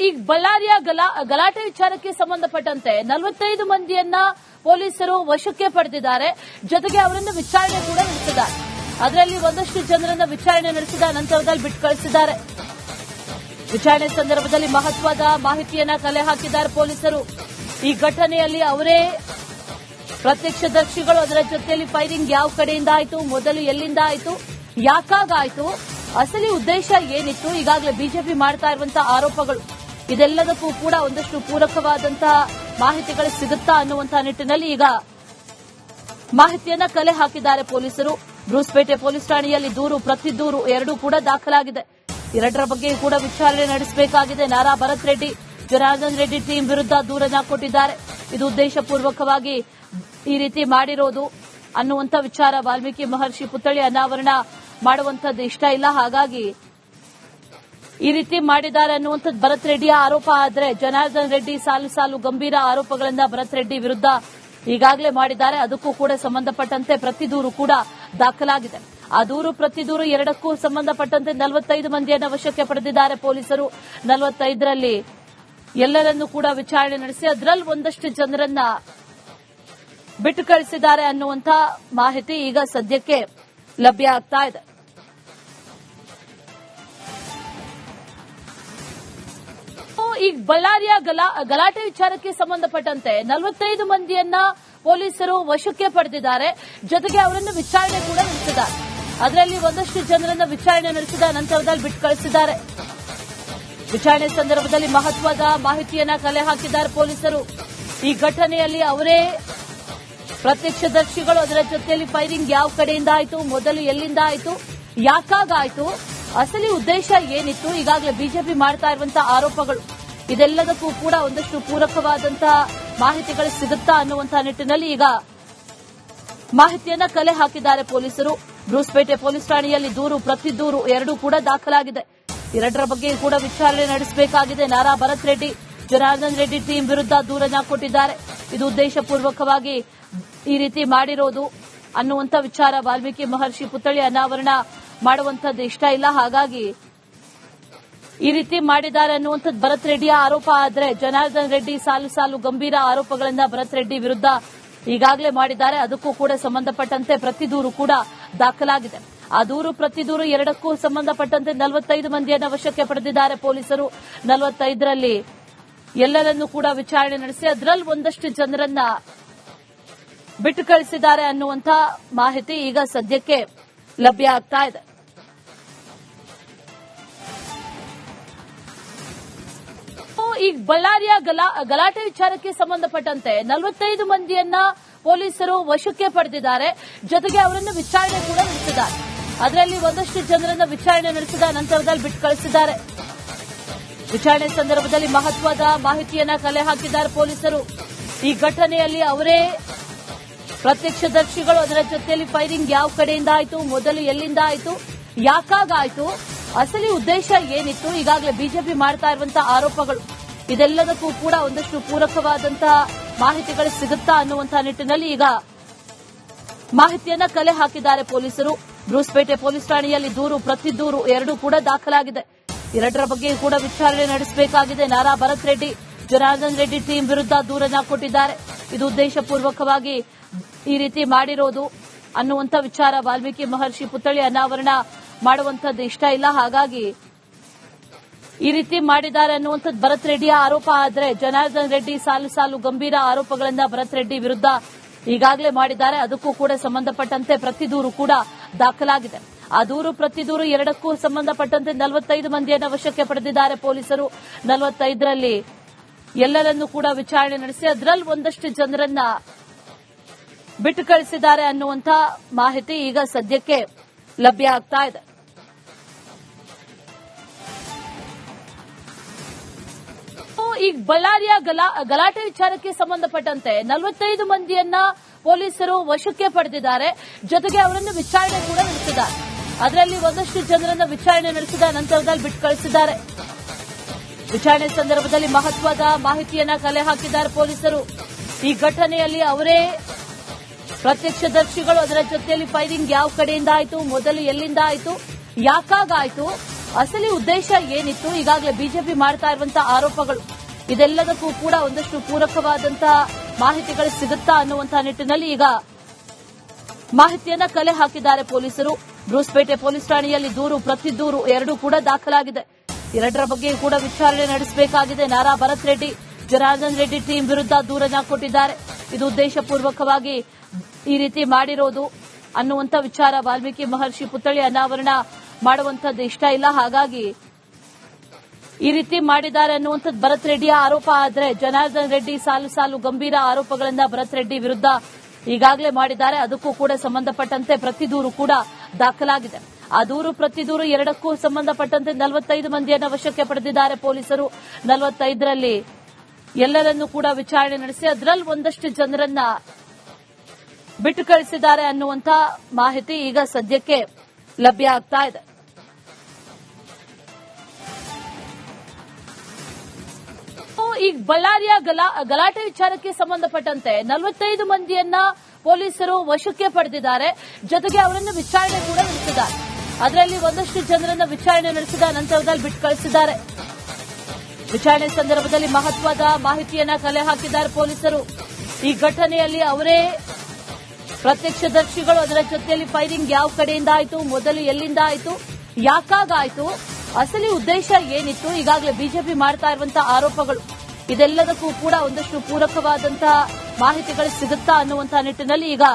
ಈಗ ಬಳ್ಳಾರಿಯ ಗಲಾಟೆ ವಿಚಾರಕ್ಕೆ ಸಂಬಂಧಪಟ್ಟಂತೆ 45 ಮಂದಿಯನ್ನ ಪೊಲೀಸರು ವಶಕ್ಕೆ ಪಡೆದಿದ್ದಾರೆ. ಜೊತೆಗೆ ಅವರನ್ನು ವಿಚಾರಣೆ ಕೂಡ ನಡೆಸಿದ್ದಾರೆ. ಅದರಲ್ಲಿ ಒಂದಷ್ಟು ಜನರನ್ನ ವಿಚಾರಣೆ ನಡೆಸಿದ ನಂತರದಲ್ಲಿ ಬಿಟ್ಟು ಕಳಿಸಿದ್ದಾರೆ. ವಿಚಾರಣೆ ಸಂದರ್ಭದಲ್ಲಿ ಮಹತ್ವದ ಮಾಹಿತಿಯನ್ನ ಕಲೆ ಹಾಕಿದ್ದಾರೆ ಪೊಲೀಸರು. ಈ ಘಟನೆಯಲ್ಲಿ ಅವರೇ ಪ್ರತ್ಯಕ್ಷದರ್ಶಿಗಳು, ಅದರ ಜೊತೆಯಲ್ಲಿ ಫೈರಿಂಗ್ ಯಾವ ಕಡೆಯಿಂದ ಆಯಿತು, ಮೊದಲು ಎಲ್ಲಿಂದ ಆಯಿತು, ಯಾಕಾಗಾಯಿತು, ಅಸಲಿ ಉದ್ದೇಶ ಏನಿತ್ತು, ಈಗಾಗಲೇ ಬಿಜೆಪಿ ಮಾಡ್ತಾ ಇರುವಂತಹ ಆರೋಪಗಳು, ಇದೆಲ್ಲದಕ್ಕೂ ಕೂಡ ಒಂದಷ್ಟು ಪೂರಕವಾದಂತಹ ಮಾಹಿತಿಗಳು ಸಿಗುತ್ತಾ ಅನ್ನುವಂತಹ ನಿಟ್ಟಿನಲ್ಲಿ ಈಗ ಮಾಹಿತಿಯನ್ನ ಕಲೆ ಹಾಕಿದ್ದಾರೆ ಪೊಲೀಸರು. ಬ್ರೂಸ್ಪೇಟೆ ಪೊಲೀಸ್ ಠಾಣೆಯಲ್ಲಿ ದೂರು, ಪ್ರತಿ ದೂರು ಎರಡೂ ಕೂಡ ದಾಖಲಾಗಿದೆ. ಎರಡರ ಬಗ್ಗೆ ಕೂಡ ವಿಚಾರಣೆ ನಡೆಸಬೇಕಾಗಿದೆ. ನಾರಾ ಭರತ್ ರೆಡ್ಡಿ, ಜನಾರ್ದನ್ ರೆಡ್ಡಿ ಟೀಮ್ ವಿರುದ್ಧ ದೂರನ್ನ ಕೊಟ್ಟಿದ್ದಾರೆ. ಇದು ಉದ್ದೇಶಪೂರ್ವಕವಾಗಿ ಈ ರೀತಿ ಮಾಡಿರೋದು ಅನ್ನುವಂಥ ವಿಚಾರ. ವಾಲ್ಮೀಕಿ ಮಹರ್ಷಿ ಪುತ್ಥಳಿ ಅನಾವರಣ ಮಾಡುವಂತದ್ದು ಇಷ್ಟ ಇಲ್ಲ, ಹಾಗಾಗಿ ಈ ರೀತಿ ಮಾಡಿದ್ದಾರೆ ಅನ್ನುವಂಥದ್ದು ಭರತ್ ರೆಡ್ಡಿಯ ಆರೋಪ. ಆದರೆ ಜನಾರ್ದನ್ ರೆಡ್ಡಿ ಸಾಲು ಗಂಭೀರ ಆರೋಪಗಳನ್ನ ಭರತ್ ರೆಡ್ಡಿ ವಿರುದ್ಧ ಈಗಾಗಲೇ ಮಾಡಿದ್ದಾರೆ. ಅದಕ್ಕೂ ಕೂಡ ಸಂಬಂಧಪಟ್ಟಂತೆ ಪ್ರತಿ ದೂರು ಕೂಡ ದಾಖಲಾಗಿದೆ. ಆ ದೂರು, ಪ್ರತಿ ದೂರು ಎರಡಕ್ಕೂ ಸಂಬಂಧಪಟ್ಟಂತೆ 45 ಮಂದಿಯನ್ನ ವಶಕ್ಕೆ ಪಡೆದಿದ್ದಾರೆ ಪೊಲೀಸರು. 45ರಲ್ಲಿ ಎಲ್ಲರನ್ನೂ ಕೂಡ ವಿಚಾರಣೆ ನಡೆಸಿ ಅದರಲ್ಲಿ ಒಂದಷ್ಟು ಜನರನ್ನ ಬಿಟ್ಟು ಕಳಿಸಿದ್ದಾರೆ ಅನ್ನುವಂಥ ಮಾಹಿತಿ ಈಗ ಸದ್ಯಕ್ಕೆ ಲಭ್ಯ ಆಗ್ತಾ ಇದೆ. ಈಗ ಬಳ್ಳಾರಿಯ ಗಲಾಟೆ ವಿಚಾರಕ್ಕೆ ಸಂಬಂಧಪಟ್ಟಂತೆ 45 ಮಂದಿಯನ್ನ ಪೊಲೀಸರು ವಶಕ್ಕೆ ಪಡೆದಿದ್ದಾರೆ. ಜೊತೆಗೆ ಅವರನ್ನು ವಿಚಾರಣೆ ಕೂಡ ನಡೆಸಿದ್ದಾರೆ. ಅದರಲ್ಲಿ ಒಂದಷ್ಟು ಜನರನ್ನ ವಿಚಾರಣೆ ನಡೆಸಿದ ನಂತರದಲ್ಲಿ ಬಿಟ್ಟು ಕಳಿಸಿದ್ದಾರೆ. ವಿಚಾರಣೆ ಸಂದರ್ಭದಲ್ಲಿ ಮಹತ್ವದ ಮಾಹಿತಿಯನ್ನ ಕಲೆ ಹಾಕಿದ್ದಾರೆ ಪೊಲೀಸರು. ಈ ಘಟನೆಯಲ್ಲಿ ಅವರೇ ಪ್ರತ್ಯಕ್ಷದರ್ಶಿಗಳು, ಅದರ ಜೊತೆಯಲ್ಲಿ ಫೈರಿಂಗ್ ಯಾವ ಕಡೆಯಿಂದ ಆಯಿತು, ಮೊದಲು ಎಲ್ಲಿಂದ ಆಯಿತು, ಯಾಕಾಗಾಯಿತು, ಅಸಲಿ ಉದ್ದೇಶ ಏನಿತ್ತು, ಈಗಾಗಲೇ ಬಿಜೆಪಿ ಮಾಡ್ತಾ ಇರುವಂತಹ ಆರೋಪಗಳು, ಇದೆಲ್ಲದಕ್ಕೂ ಕೂಡ ಒಂದಷ್ಟು ಪೂರಕವಾದಂತಹ ಮಾಹಿತಿಗಳು ಸಿಗುತ್ತಾ ಅನ್ನುವಂತಹ ನಿಟ್ಟಿನಲ್ಲಿ ಈಗ ಮಾಹಿತಿಯನ್ನ ಕಲೆ ಹಾಕಿದ್ದಾರೆ ಪೊಲೀಸರು. ಬ್ರೂಸ್ಪೇಟೆ ಪೊಲೀಸ್ ಠಾಣೆಯಲ್ಲಿ ದೂರು, ಪ್ರತಿ ದೂರು ಎರಡೂ ಕೂಡ ದಾಖಲಾಗಿದೆ. ಎರಡರ ಬಗ್ಗೆ ಕೂಡ ವಿಚಾರಣೆ ನಡೆಸಬೇಕಾಗಿದೆ. ನಾರಾ ಭರತ್ ರೆಡ್ಡಿ, ಜನಾರ್ದನ್ ರೆಡ್ಡಿ ಟೀಮ್ ವಿರುದ್ಧ ದೂರನ್ನ ಕೊಟ್ಟಿದ್ದಾರೆ. ಇದು ಉದ್ದೇಶಪೂರ್ವಕವಾಗಿ ಈ ರೀತಿ ಮಾಡಿರೋದು ಅನ್ನುವಂಥ ವಿಚಾರ. ವಾಲ್ಮೀಕಿ ಮಹರ್ಷಿ ಪುತ್ಥಳಿ ಅನಾವರಣ ಮಾಡುವಂತದ್ದು ಇಷ್ಟ ಇಲ್ಲ, ಹಾಗಾಗಿ ಈ ರೀತಿ ಮಾಡಿದ್ದಾರೆ ಅನ್ನುವಂಥದ್ದು ಭರತ್ ರೆಡ್ಡಿಯ ಆರೋಪ. ಆದರೆ ಜನಾರ್ದನ್ ರೆಡ್ಡಿ ಸಾಲು ಗಂಭೀರ ಆರೋಪಗಳನ್ನ ಭರತ್ ರೆಡ್ಡಿ ವಿರುದ್ಧ ಈಗಾಗಲೇ ಮಾಡಿದ್ದಾರೆ. ಅದಕ್ಕೂ ಕೂಡ ಸಂಬಂಧಪಟ್ಟಂತೆ ಪ್ರತಿ ದೂರು ಕೂಡ ದಾಖಲಾಗಿದೆ. ಆ ದೂರು, ಪ್ರತಿ ದೂರು ಎರಡಕ್ಕೂ ಸಂಬಂಧಪಟ್ಟಂತೆ 45 ಮಂದಿಯನ್ನ ವಶಕ್ಕೆ ಪಡೆದಿದ್ದಾರೆ ಪೊಲೀಸರು. 45ರಲ್ಲಿ ಎಲ್ಲರನ್ನೂ ಕೂಡ ವಿಚಾರಣೆ ನಡೆಸಿ ಅದರಲ್ಲಿ ಒಂದಷ್ಟು ಜನರನ್ನ ಬಿಟ್ಟು ಕಳಿಸಿದ್ದಾರೆ ಅನ್ನುವಂಥ ಮಾಹಿತಿ ಈಗ ಸದ್ಯಕ್ಕೆ ಲಭ್ಯ ಆಗ್ತಾ ಇದೆ. ಈಗ ಬಳ್ಳಾರಿಯ ಗಲಾಟೆ ವಿಚಾರಕ್ಕೆ ಸಂಬಂಧಪಟ್ಟಂತೆ 45 ಮಂದಿಯನ್ನ ಪೊಲೀಸರು ವಶಕ್ಕೆ ಪಡೆದಿದ್ದಾರೆ. ಜೊತೆಗೆ ಅವರನ್ನು ವಿಚಾರಣೆ ಕೂಡ ನಡೆಸಿದ್ದಾರೆ. ಅದರಲ್ಲಿ ಒಂದಷ್ಟು ಜನರನ್ನ ವಿಚಾರಣೆ ನಡೆಸಿದ ನಂತರದಲ್ಲಿ ಬಿಟ್ಟು ಕಳಿಸಿದ್ದಾರೆ. ವಿಚಾರಣೆ ಸಂದರ್ಭದಲ್ಲಿ ಮಹತ್ವದ ಮಾಹಿತಿಯನ್ನ ಕಲೆ ಹಾಕಿದ್ದಾರೆ ಪೊಲೀಸರು. ಈ ಘಟನೆಯಲ್ಲಿ ಅವರೇ ಪ್ರತ್ಯಕ್ಷದರ್ಶಿಗಳು, ಅದರ ಜೊತೆಯಲ್ಲಿ ಫೈರಿಂಗ್ ಯಾವ ಕಡೆಯಿಂದ ಆಯಿತು, ಮೊದಲು ಎಲ್ಲಿಂದ ಆಯಿತು, ಯಾಕಾಗಾಯಿತು, ಅಸಲಿ ಉದ್ದೇಶ ಏನಿತ್ತು, ಈಗಾಗಲೇ ಬಿಜೆಪಿ ಮಾಡ್ತಾ ಇರುವಂತಹ ಆರೋಪಗಳು, ಇದೆಲ್ಲದಕ್ಕೂ ಕೂಡ ಒಂದಷ್ಟು ಪೂರಕವಾದಂತಹ ಮಾಹಿತಿಗಳು ಸಿಗುತ್ತಾ ಅನ್ನುವಂತಹ ನಿಟ್ಟಿನಲ್ಲಿ ಈಗ ಮಾಹಿತಿಯನ್ನ ಕಲೆ ಹಾಕಿದ್ದಾರೆ ಪೊಲೀಸರು. ಬ್ರೂಸ್ಪೇಟೆ ಪೊಲೀಸ್ ಠಾಣೆಯಲ್ಲಿ ದೂರು, ಪ್ರತಿ ದೂರು ಎರಡೂ ಕೂಡ ದಾಖಲಾಗಿದೆ. ಎರಡರ ಬಗ್ಗೆ ಕೂಡ ವಿಚಾರಣೆ ನಡೆಸಬೇಕಾಗಿದೆ. ನಾರಾ ಭರತ್ ರೆಡ್ಡಿ, ಜನಾರ್ದನ್ ರೆಡ್ಡಿ ಟೀಮ್ ವಿರುದ್ಧ ದೂರನ್ನ ಕೊಟ್ಟಿದ್ದಾರೆ. ಇದು ಉದ್ದೇಶಪೂರ್ವಕವಾಗಿ ಈ ರೀತಿ ಮಾಡಿರೋದು ಅನ್ನುವಂಥ ವಿಚಾರ. ವಾಲ್ಮೀಕಿ ಮಹರ್ಷಿ ಪುತ್ಥಳಿ ಅನಾವರಣ ಮಾಡುವಂತದ್ದು ಇಷ್ಟ ಇಲ್ಲ, ಹಾಗಾಗಿ ಈ ರೀತಿ ಮಾಡಿದ್ದಾರೆ ಅನ್ನುವಂಥದ್ದು ಭರತ್ ರೆಡ್ಡಿಯ ಆರೋಪ. ಆದರೆ ಜನಾರ್ದನ್ ರೆಡ್ಡಿ ಸಾಲು ಗಂಭೀರ ಆರೋಪಗಳನ್ನ ಭರತ್ ರೆಡ್ಡಿ ವಿರುದ್ಧ ಈಗಾಗಲೇ ಮಾಡಿದ್ದಾರೆ. ಅದಕ್ಕೂ ಕೂಡ ಸಂಬಂಧಪಟ್ಟಂತೆ ಪ್ರತಿ ದೂರು ಕೂಡ ದಾಖಲಾಗಿದೆ. ಆ ದೂರು, ಪ್ರತಿ ದೂರು ಎರಡಕ್ಕೂ ಸಂಬಂಧಪಟ್ಟಂತೆ 45 ಮಂದಿಯನ್ನ ವಶಕ್ಕೆ ಪಡೆದಿದ್ದಾರೆ ಪೊಲೀಸರು. 45ರಲ್ಲಿ ಎಲ್ಲರನ್ನೂ ಕೂಡ ವಿಚಾರಣೆ ನಡೆಸಿ ಅದರಲ್ಲಿ ಒಂದಷ್ಟು ಜನರನ್ನ ಬಿಟ್ಟು ಕಳಿಸಿದ್ದಾರೆ ಅನ್ನುವಂಥ ಮಾಹಿತಿ ಈಗ ಸದ್ಯಕ್ಕೆ ಲಭ್ಯ ಆಗ್ತಾ ಇದೆ. ಈಗ ಬಳ್ಳಾರಿಯ ಗಲಾಟೆ ವಿಚಾರಕ್ಕೆ ಸಂಬಂಧಪಟ್ಟಂತೆ 45 ಮಂದಿಯನ್ನ ಪೊಲೀಸರು ವಶಕ್ಕೆ ಪಡೆದಿದ್ದಾರೆ. ಜೊತೆಗೆ ಅವರನ್ನು ವಿಚಾರಣೆ ಕೂಡ ನಡೆಸಿದ್ದಾರೆ. ಅದರಲ್ಲಿ ಒಂದಷ್ಟು ಜನರನ್ನ ವಿಚಾರಣೆ ನಡೆಸಿದ ನಂತರದಲ್ಲಿ ಬಿಟ್ಟು ಕಳಿಸಿದ್ದಾರೆ. ವಿಚಾರಣೆ ಸಂದರ್ಭದಲ್ಲಿ ಮಹತ್ವದ ಮಾಹಿತಿಯನ್ನ ಕಲೆ ಹಾಕಿದ್ದಾರೆ ಪೊಲೀಸರು. ಈ ಘಟನೆಯಲ್ಲಿ ಅವರೇ ಪ್ರತ್ಯಕ್ಷದರ್ಶಿಗಳು, ಅದರ ಜೊತೆಯಲ್ಲಿ ಫೈರಿಂಗ್ ಯಾವ ಕಡೆಯಿಂದ ಆಯಿತು, ಮೊದಲು ಎಲ್ಲಿಂದ ಆಯಿತು, ಯಾಕಾಗಾಯಿತು, ಅಸಲಿ ಉದ್ದೇಶ ಏನಿತ್ತು, ಈಗಾಗಲೇ ಬಿಜೆಪಿ ಮಾಡ್ತಾ ಇರುವಂತಹ ಆರೋಪಗಳು ಇದೆಲ್ಲದಕ್ಕೂ ಕೂಡ ಒಂದಷ್ಟು ಪೂರಕವಾದಂತಹ ಮಾಹಿತಿಗಳು ಸಿಗುತ್ತಾ ಅನ್ನುವಂತಹ ನಿಟ್ಟಿನಲ್ಲಿ ಈಗ ಮಾಹಿತಿಯನ್ನ ಕಲೆ ಹಾಕಿದ್ದಾರೆ ಪೊಲೀಸರು. ಬ್ರೂಸ್ಪೇಟೆ ಪೊಲೀಸ್ ಠಾಣೆಯಲ್ಲಿ ದೂರು ಪ್ರತಿ ದೂರು ಎರಡೂ ಕೂಡ ದಾಖಲಾಗಿದೆ. ಎರಡರ ಬಗ್ಗೆ ಕೂಡ ವಿಚಾರಣೆ ನಡೆಸಬೇಕಾಗಿದೆ. ನಾರಾ ಭರತ್ ರೆಡ್ಡಿ, ಜನಾರ್ದನ್ ರೆಡ್ಡಿ ಟೀಮ್ ವಿರುದ್ಧ ದೂರನ್ನ ಕೊಟ್ಟಿದ್ದಾರೆ. ಇದು ಉದ್ದೇಶಪೂರ್ವಕವಾಗಿ ಈ ರೀತಿ ಮಾಡಿರೋದು ಅನ್ನುವಂಥ ವಿಚಾರ. ವಾಲ್ಮೀಕಿ ಮಹರ್ಷಿ ಪುತ್ಥಳಿ ಅನಾವರಣ ಮಾಡುವಂತದ್ದು ಇಷ್ಟ ಇಲ್ಲ, ಹಾಗಾಗಿ ಈ ರೀತಿ ಮಾಡಿದ್ದಾರೆ ಅನ್ನುವಂಥದ್ದು ಭರತ್ ರೆಡ್ಡಿಯ ಆರೋಪ. ಆದರೆ ಜನಾರ್ದನ್ ರೆಡ್ಡಿ ಸಾಲು ಸಾಲು ಗಂಭೀರ ಆರೋಪಗಳನ್ನ ಭರತ್ ರೆಡ್ಡಿ ವಿರುದ್ಧ ಈಗಾಗಲೇ ಮಾಡಿದ್ದಾರೆ. ಅದಕ್ಕೂ ಕೂಡ ಸಂಬಂಧಪಟ್ಟಂತೆ ಪ್ರತಿ ದೂರು ಕೂಡ ದಾಖಲಾಗಿದೆ. ಆ ದೂರು ಪ್ರತಿ ದೂರು ಎರಡಕ್ಕೂ ಸಂಬಂಧಪಟ್ಟಂತೆ 45 ಮಂದಿಯನ್ನು ವಶಕ್ಕೆ ಪಡೆದಿದ್ದಾರೆ ಪೊಲೀಸರು. 45ರಲ್ಲಿ ಎಲ್ಲರನ್ನೂ ಕೂಡ ವಿಚಾರಣೆ ನಡೆಸಿ ಅದರಲ್ಲಿ ಒಂದಷ್ಟು ಜನರನ್ನ ಬಿಟ್ಟು ಕಳಿಸಿದ್ದಾರೆ ಅನ್ನುವಂತ ಮಾಹಿತಿ ಈಗ ಸದ್ಯಕ್ಕೆ ಲಭ್ಯ ಆಗ್ತಾ ಇದೆ. ಈ ಬಳ್ಳಾರಿಯ ಗಲಾಟೆ ವಿಚಾರಕ್ಕೆ ಸಂಬಂಧಪಟ್ಟಂತೆ 45 ಮಂದಿಯನ್ನ ಪೊಲೀಸರು ವಶಕ್ಕೆ ಪಡೆದಿದ್ದಾರೆ. ಜೊತೆಗೆ ಅವರನ್ನು ವಿಚಾರಣೆ ಕೂಡ ನಡೆಸಿದ್ದಾರೆ. ಅದರಲ್ಲಿ ಒಂದಷ್ಟು ಜನರನ್ನ ವಿಚಾರಣೆ ನಡೆಸಿದ ನಂತರದಲ್ಲಿ ಬಿಟ್ಟು ಕಳಿಸಿದ್ದಾರೆ. ವಿಚಾರಣೆ ಸಂದರ್ಭದಲ್ಲಿ ಮಹತ್ವದ ಮಾಹಿತಿಯನ್ನ ಕಲೆ ಹಾಕಿದ್ದಾರೆ ಪೊಲೀಸರು. ಈ ಘಟನೆಯಲ್ಲಿ ಅವರೇ ಪ್ರತ್ಯಕ್ಷದರ್ಶಿಗಳು, ಅದರ ಜೊತೆಯಲ್ಲಿ ಫೈರಿಂಗ್ ಯಾವ ಕಡೆಯಿಂದ ಆಯಿತು, ಮೊದಲು ಎಲ್ಲಿಂದ ಆಯಿತು, ಯಾಕಾಗಾಯಿತು, ಅಸಲಿ ಉದ್ದೇಶ ಏನಿತ್ತು, ಈಗಾಗಲೇ ಬಿಜೆಪಿ ಮಾಡ್ತಾ ಇರುವಂತಹ ಆರೋಪಗಳು ಇದೆಲ್ಲದಕ್ಕೂ ಕೂಡ ಒಂದಷ್ಟು ಪೂರಕವಾದಂತಹ ಮಾಹಿತಿಗಳು ಸಿಗುತ್ತಾ ಅನ್ನುವಂತಹ ನಿಟ್ಟಿನಲ್ಲಿ ಈಗ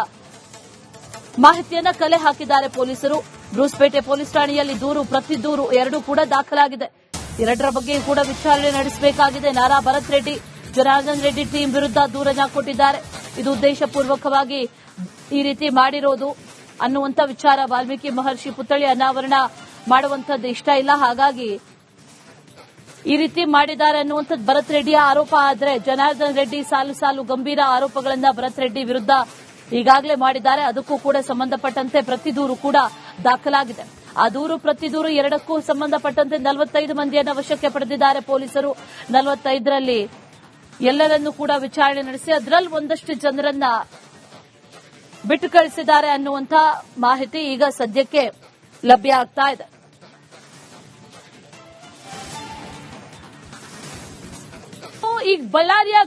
ಮಾಹಿತಿಯನ್ನ ಕಲೆ ಹಾಕಿದ್ದಾರೆ ಪೊಲೀಸರು. ಬ್ರೂಸ್ಪೇಟೆ ಪೊಲೀಸ್ ಠಾಣೆಯಲ್ಲಿ ದೂರು ಪ್ರತಿ ದೂರು ಎರಡೂ ಕೂಡ ದಾಖಲಾಗಿದೆ. ಎರಡರ ಬಗ್ಗೆ ಕೂಡ ವಿಚಾರಣೆ ನಡೆಸಬೇಕಾಗಿದೆ. ನಾರಾ ಭರತ್ ರೆಡ್ಡಿ, ಜನಾರ್ದನ್ ರೆಡ್ಡಿ ಟೀಮ್ ವಿರುದ್ಧ ದೂರನ್ನ ಕೊಟ್ಟಿದ್ದಾರೆ. ಇದು ಉದ್ದೇಶಪೂರ್ವಕವಾಗಿ ಈ ರೀತಿ ಮಾಡಿರೋದು ಅನ್ನುವಂಥ ವಿಚಾರ. ವಾಲ್ಮೀಕಿ ಮಹರ್ಷಿ ಪುತ್ಥಳಿ ಅನಾವರಣ ಮಾಡುವಂತದ್ದು ಇಷ್ಟ ಇಲ್ಲ, ಹಾಗಾಗಿ ಈ ರೀತಿ ಮಾಡಿದ್ದಾರೆ ಅನ್ನುವಂಥದ್ದು ಭರತ್ ರೆಡ್ಡಿಯ ಆರೋಪ. ಆದರೆ ಜನಾರ್ದನ್ ರೆಡ್ಡಿ ಸಾಲು ಸಾಲು ಗಂಭೀರ ಆರೋಪಗಳನ್ನ ಭರತ್ ರೆಡ್ಡಿ ವಿರುದ್ಧ ಈಗಾಗಲೇ ಮಾಡಿದ್ದಾರೆ. ಅದಕ್ಕೂ ಕೂಡ ಸಂಬಂಧಪಟ್ಟಂತೆ ಪ್ರತಿ ದೂರು ಕೂಡ ದಾಖಲಾಗಿದೆ. ಆ ದೂರು ಪ್ರತಿ ದೂರು ಎರಡಕ್ಕೂ ಸಂಬಂಧಪಟ್ಟಂತೆ 45 ಮಂದಿಯನ್ನು ವಶಕ್ಕೆ ಪಡೆದಿದ್ದಾರೆ ಪೊಲೀಸರು. 45ರಲ್ಲಿ ಎಲ್ಲರನ್ನೂ ಕೂಡ ವಿಚಾರಣೆ ನಡೆಸಿ ಅದರಲ್ಲಿ ಒಂದಷ್ಟು ಜನರನ್ನ ಬಿಟ್ಟು ಕಳಿಸಿದ್ದಾರೆ ಅನ್ನುವಂಥ ಮಾಹಿತಿ ಈಗ ಸದ್ಯಕ್ಕೆ ಲಭ್ಯ ಆಗ್ತಾ ಇದೆ. ಈ ಬಳ್ಳಾರಿಯ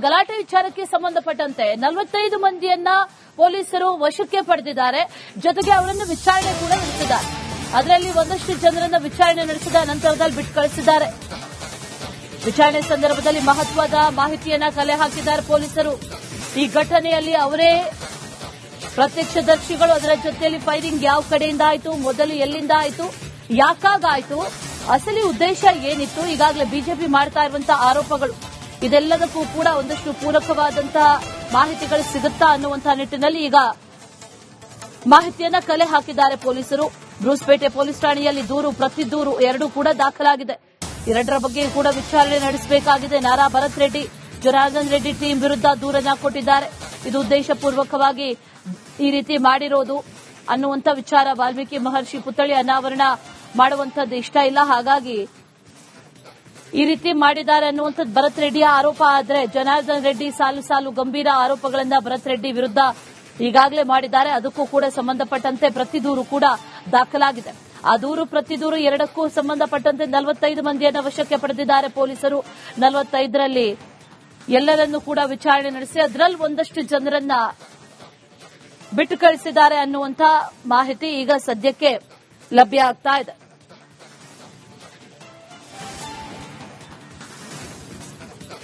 ಗಲಾಟೆ ವಿಚಾರಕ್ಕೆ ಸಂಬಂಧಪಟ್ಟಂತೆ 45 ಮಂದಿಯನ್ನ ಪೊಲೀಸರು ವಶಕ್ಕೆ ಪಡೆದಿದ್ದಾರೆ. ಜೊತೆಗೆ ಅವರನ್ನು ವಿಚಾರಣೆ ಕೂಡ ನಡೆಸಿದ್ದಾರೆ. ಅದರಲ್ಲಿ ಒಂದಷ್ಟು ಜನರನ್ನ ವಿಚಾರಣೆ ನಡೆಸಿದ ನಂತರದಲ್ಲಿ ಬಿಟ್ಟು ಕಳಿಸಿದ್ದಾರೆ. ವಿಚಾರಣೆ ಸಂದರ್ಭದಲ್ಲಿ ಮಹತ್ವದ ಮಾಹಿತಿಯನ್ನ ಕಲೆ ಹಾಕಿದ್ದಾರೆ ಪೊಲೀಸರು. ಈ ಘಟನೆಯಲ್ಲಿ ಅವರೇ ಪ್ರತ್ಯಕ್ಷದರ್ಶಿಗಳು, ಅದರ ಜೊತೆಯಲ್ಲಿ ಫೈರಿಂಗ್ ಯಾವ ಕಡೆಯಿಂದ ಆಯಿತು, ಮೊದಲು ಎಲ್ಲಿಂದ ಆಯಿತು, ಯಾಕಾಗಾಯಿತು, ಅಸಲಿ ಉದ್ದೇಶ ಏನಿತ್ತು, ಈಗಾಗಲೇ ಬಿಜೆಪಿ ಮಾಡ್ತಾ ಇರುವಂತಹ ಆರೋಪಗಳು ಇದೆಲ್ಲದಕ್ಕೂ ಕೂಡ ಒಂದಷ್ಟು ಪೂರಕವಾದಂತಹ ಮಾಹಿತಿಗಳು ಸಿಗುತ್ತಾ ಅನ್ನುವಂತಹ ನಿಟ್ಟಿನಲ್ಲಿ ಈಗ ಮಾಹಿತಿಯನ್ನ ಕಲೆ ಹಾಕಿದ್ದಾರೆ ಪೊಲೀಸರು. ಬ್ರೂಸ್ಪೇಟೆ ಪೊಲೀಸ್ ಠಾಣೆಯಲ್ಲಿ ದೂರು ಪ್ರತಿ ದೂರು ಎರಡೂ ಕೂಡ ದಾಖಲಾಗಿದೆ. ಎರಡರ ಬಗ್ಗೆ ಕೂಡ ವಿಚಾರಣೆ ನಡೆಸಬೇಕಾಗಿದೆ. ನಾರಾ ಭರತ್ ರೆಡ್ಡಿ, ಜನಾರ್ದನ್ ರೆಡ್ಡಿ ಟೀಮ್ ವಿರುದ್ಧ ದೂರನ್ನ ಕೊಟ್ಟಿದ್ದಾರೆ. ಇದು ಉದ್ದೇಶಪೂರ್ವಕವಾಗಿ ಈ ರೀತಿ ಮಾಡಿರೋದು ಅನ್ನುವಂಥ ವಿಚಾರ. ವಾಲ್ಮೀಕಿ ಮಹರ್ಷಿ ಪುತ್ಥಳಿ ಅನಾವರಣ ಮಾಡುವಂತದ್ದು ಇಷ್ಟ ಇಲ್ಲ, ಹಾಗಾಗಿ ಈ ರೀತಿ ಮಾಡಿದ್ದಾರೆ ಅನ್ನುವಂಥದ್ದು ಭರತ್ ರೆಡ್ಡಿಯ ಆರೋಪ. ಆದರೆ ಜನಾರ್ದನ್ ರೆಡ್ಡಿ ಸಾಲು ಸಾಲು ಗಂಭೀರ ಆರೋಪಗಳನ್ನ ಭರತ್ ರೆಡ್ಡಿ ವಿರುದ್ಧ ಈಗಾಗಲೇ ಮಾಡಿದ್ದಾರೆ. ಅದಕ್ಕೂ ಕೂಡ ಸಂಬಂಧಪಟ್ಟಂತೆ ಪ್ರತಿ ದೂರು ಕೂಡ ದಾಖಲಾಗಿದೆ. ಆ ದೂರು ಪ್ರತಿ ದೂರು ಎರಡಕ್ಕೂ ಸಂಬಂಧಪಟ್ಟಂತೆ 45 ಮಂದಿಯನ್ನು ವಶಕ್ಕೆ ಪಡೆದಿದ್ದಾರೆ ಪೊಲೀಸರು. 45ರಲ್ಲಿ ಎಲ್ಲರನ್ನೂ ಕೂಡ ವಿಚಾರಣೆ ನಡೆಸಿ ಅದರಲ್ಲಿ ಒಂದಷ್ಟು ಜನರನ್ನ ಬಿಟ್ಟು ಕಳಿಸಿದ್ದಾರೆ ಅನ್ನುವಂಥ ಮಾಹಿತಿ ಈಗ ಸದ್ಯಕ್ಕೆ ಲಭ್ಯ ಆಗ್ತಾ ಇದೆ.